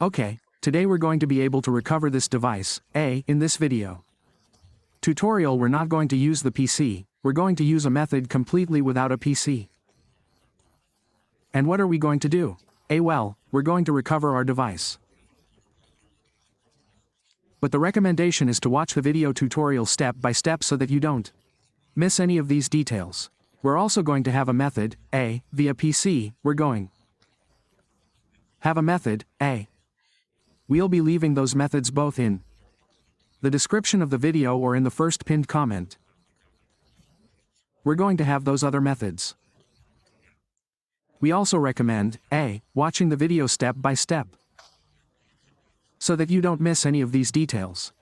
Okay, today we're going to be able to recover this device, in this video. Tutorial, we're not going to use the PC, we're going to use a method completely without a PC. And what are we going to do? Well, we're going to recover our device. But the recommendation is to watch the video tutorial step by step so that you don't miss any of these details. We're also going to have a method, via PC, we're going have a method, We'll be leaving those methods both in the description of the video or in the first pinned comment. We're going to have those other methods. We also recommend, watching the video step by step, so that you don't miss any of these details.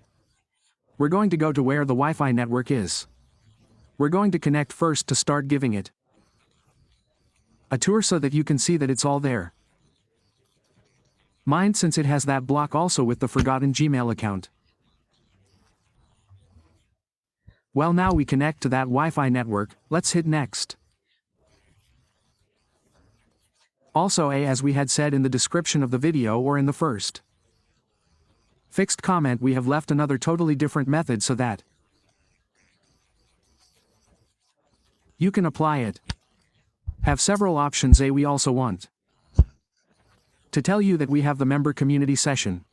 We're going to go to where the Wi-Fi network is. We're going to connect first to start giving it a tour so that you can see that it's all there. Mind, since it has that block also with the forgotten Gmail account. Well, now we connect to that Wi-Fi network, let's hit next. Also, as we had said in the description of the video or in the first fixed comment, we have left another totally different method so that you can apply it. Have several options. We also want to tell you that we have the member community session.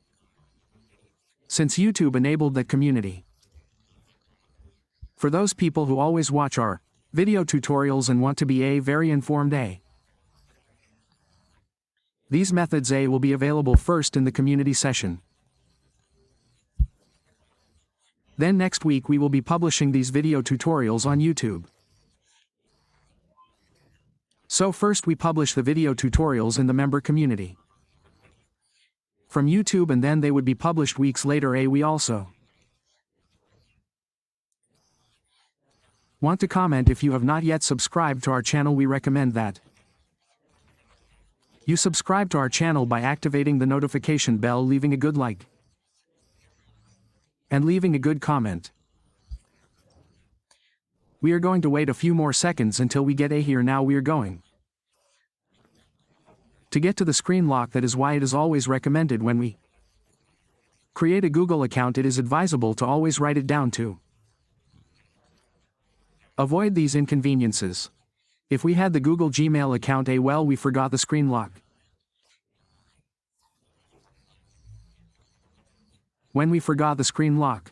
Since YouTube enabled that community for those people who always watch our video tutorials and want to be very informed, these methods will be available first in the community session. Then next week we will be publishing these video tutorials on YouTube. So first we publish the video tutorials in the member community from YouTube, and then they would be published weeks later. We also want to comment, if you have not yet subscribed to our channel, we recommend that you subscribe to our channel by activating the notification bell, leaving a good like, and leaving a good comment. We are going to wait a few more seconds until we get here. Now we are going to get to the screen lock. That is why it is always recommended when we create a Google account, it is advisable to always write it down to avoid these inconveniences. If we had the Google Gmail account, well, we forgot the screen lock. When we forgot the screen lock,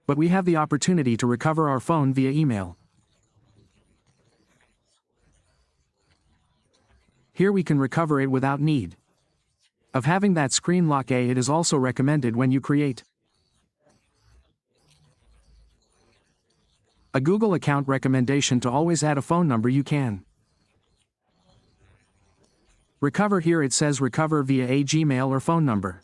but we have the opportunity to recover our phone via email. Here we can recover it without need of having that screen lock. It is also recommended when you create a Google account, recommendation to always add a phone number you can recover. Here it says recover via a Gmail or phone number.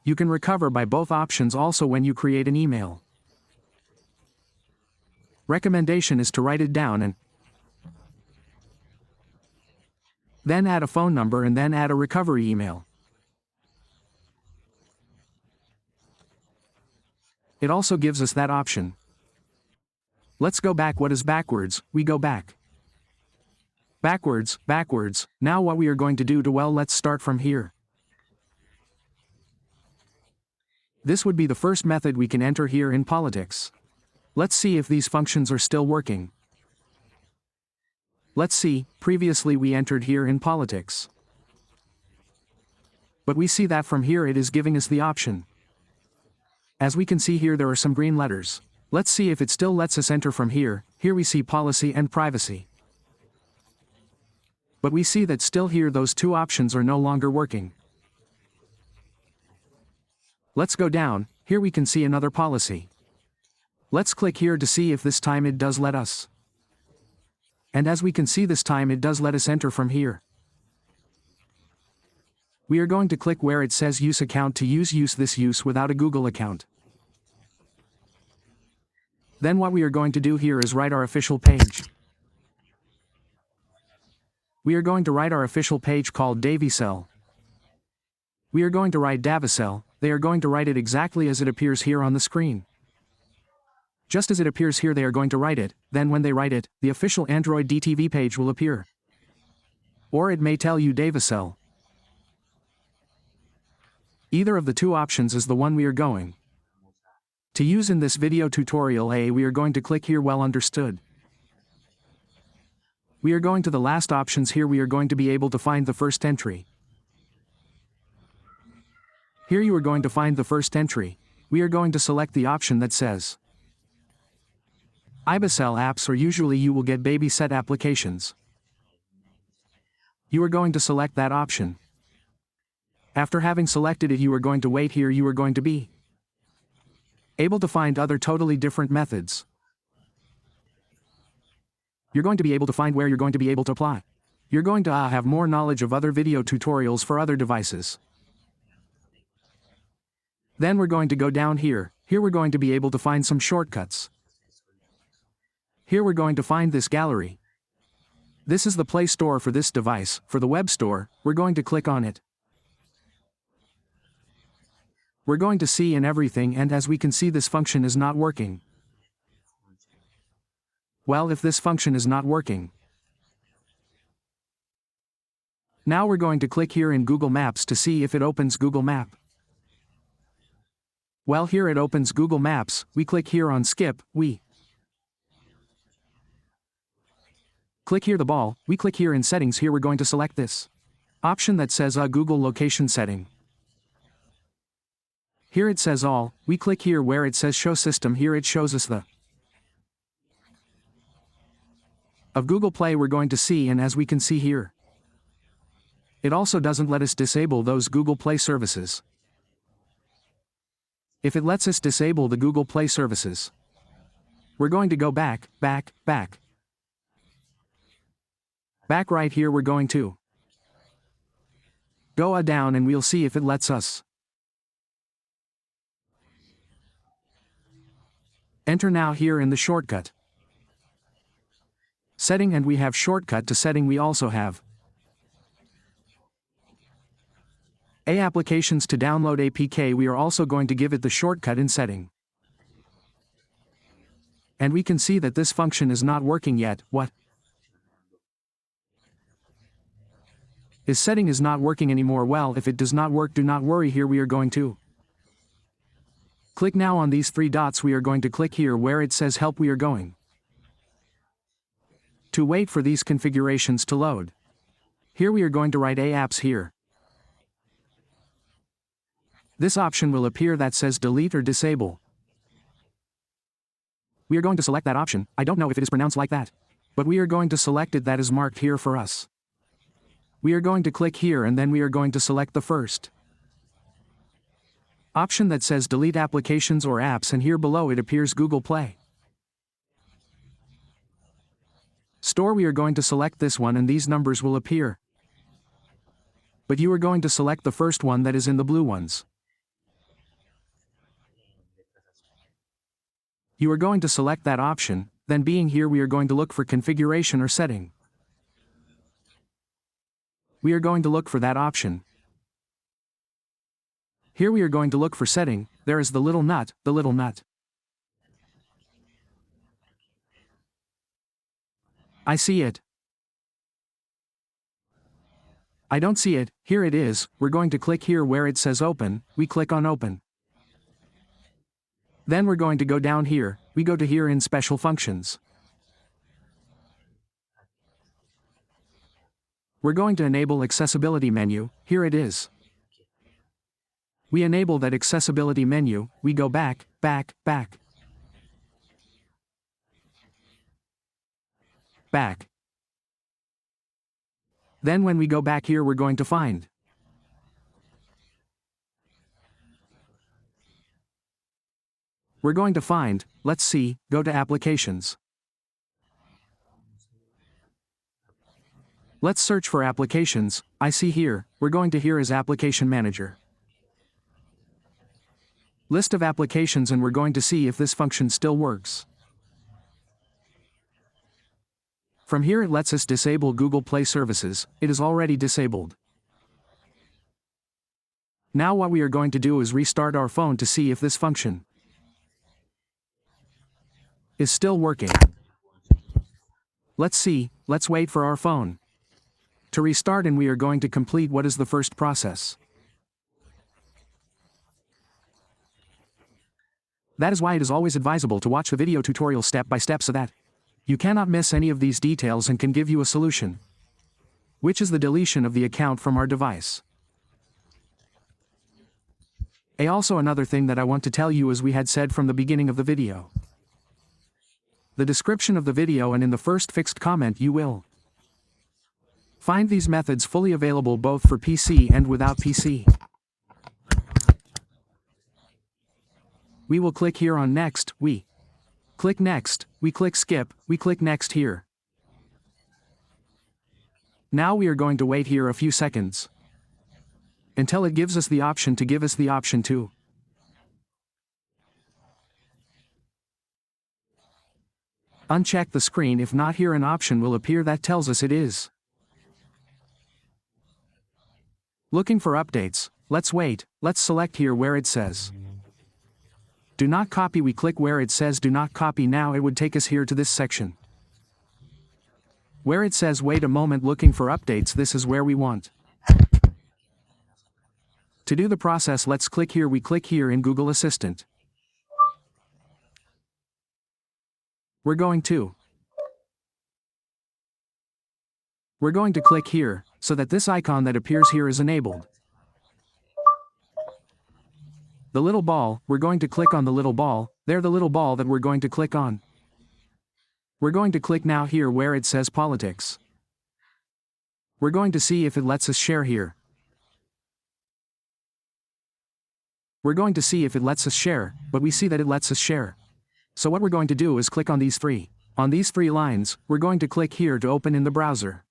You can recover by both options also when you create an email. Recommendation is to write it down and then add a phone number and then add a recovery email. It also gives us that option. Let's go back. What is backwards? We go back. Backwards. Now what we are going to do let's start from here. This would be the first method we can enter here in politics. Let's see if these functions are still working. Let's see, previously we entered here in politics. But we see that from here it is giving us the option. As we can see here, there are some green letters. Let's see if it still lets us enter from here. Here we see policy and privacy. But we see that still here those two options are no longer working. Let's go down. Here we can see another policy. Let's click here to see if this time it does let us. And as we can see, this time it does let us enter from here. We are going to click where it says use account to use this use without a Google account. Then what we are going to do here is write our official page. We are going to write our official page called Davicell. We are going to write Davicell. They are going to write it exactly as it appears here on the screen. Just as it appears here they are going to write it, then when they write it, the official Android DTV page will appear. Or it may tell you Davicel. Either of the two options is the one we are going to use in this video tutorial. We are going to click here well understood. We are going to the last options. Here we are going to be able to find the first entry. Here you are going to find the first entry. We are going to select the option that says Ibicel apps, or usually you will get baby set applications. You are going to select that option. After having selected it, you are going to wait. Here you are going to be able to find other totally different methods. You're going to be able to find where you're going to be able to apply. You're going to have more knowledge of other video tutorials for other devices. Then we're going to go down here. Here we're going to be able to find some shortcuts. Here we're going to find this gallery. This is the Play Store for this device. For the web store, we're going to click on it. We're going to see in everything, and as we can see, this function is not working. Well, if this function is not working, now we're going to click here in Google Maps to see if it opens Google Map. Well, here it opens Google Maps. We click here on skip. We click here the ball. We click here in settings. Here we're going to select this option that says Google location setting. Here it says all. We click here where it says show system. Here it shows us the of Google Play we're going to see, and as we can see here, it also doesn't let us disable those Google Play services. If it lets us disable the Google Play services, we're going to go back right here. We're going to go down and we'll see if it lets us enter now here in the shortcut setting, and we have shortcut to setting. We also have applications to download APK. We are also going to give it the shortcut in setting. And we can see that this function is not working yet. What is setting is not working anymore. Well, if it does not work, do not worry. Here we are going to click now on these three dots. We are going to click here where it says help. We are going to wait for these configurations to load. Here we are going to write apps here. This option will appear that says delete or disable. We are going to select that option. I don't know if it is pronounced like that, but we are going to select it. That is marked here for us. We are going to click here and then we are going to select the first option that says delete applications or apps, and here below it appears Google Play Store. We are going to select this one and these numbers will appear. But you are going to select the first one that is in the blue ones. You are going to select that option, then being here we are going to look for configuration or setting. We are going to look for that option. Here we are going to look for setting. There is the little nut. I see it. I don't see it. Here it is. We're going to click here where it says open. We click on open. Then we're going to go down here. We go to here in special functions. We're going to enable accessibility menu. Here it is. We enable that accessibility menu. We go back. Then when we go back here, we're going to find let's see, go to applications. Let's search for applications. I see here, we're going to here is application manager. List of applications, and we're going to see if this function still works. From here it lets us disable Google Play services. It is already disabled. Now what we are going to do is restart our phone to see if this function is still working. Let's see, let's wait for our phone. To restart, and we are going to complete what is the first process. That is why it is always advisable to watch the video tutorial step by step so that you cannot miss any of these details and can give you a solution, which is the deletion of the account from our device. Also, another thing that I want to tell you, as we had said from the beginning of the video, the description of the video and in the first fixed comment you will find these methods fully available both for PC and without PC. We will click here on next, we click next, we click skip, we click next here. Now we are going to wait here a few seconds until it gives us the option to give us the option to uncheck the screen. If not, here an option will appear that tells us it is looking for updates. Let's wait, let's select here where it says do not copy. We click where it says do not copy. Now it would take us here to this section where it says wait a moment, looking for updates. This is where we want to do the process. Let's click here. We click here in Google Assistant. We're going to click here so that this icon that appears here is enabled. The little ball, we're going to click on the little ball. There, the little ball that we're going to click on. We're going to click now here where it says politics. We're going to see if it lets us share here. We're going to see if it lets us share, but we see that it lets us share. So what we're going to do is click on these three. On these three lines, we're going to click here to open in the browser.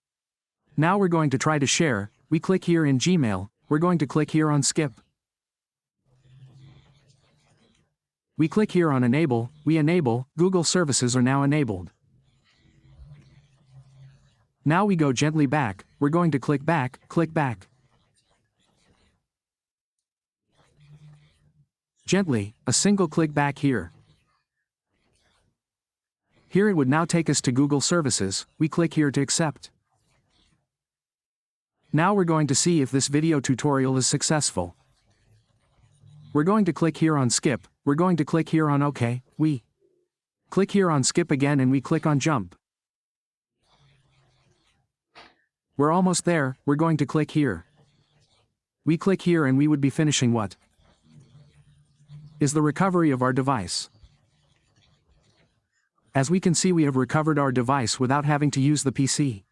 Now we're going to try to share. We click here in Gmail. We're going to click here on skip. We click here on enable. We enable. Google services are now enabled. Now we go gently back. We're going to click back, click back. Gently, a single click back here. Here it would now take us to Google services. We click here to accept. Now we're going to see if this video tutorial is successful. We're going to click here on skip. We're going to click here on OK. We click here on skip again and we click on jump. We're almost there. We're going to click here. We click here and we would be finishing what is the recovery of our device. As we can see, we have recovered our device without having to use the PC.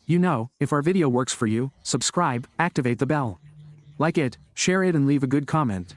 You know, if our video works for you, subscribe, activate the bell. Like it, share it and leave a good comment.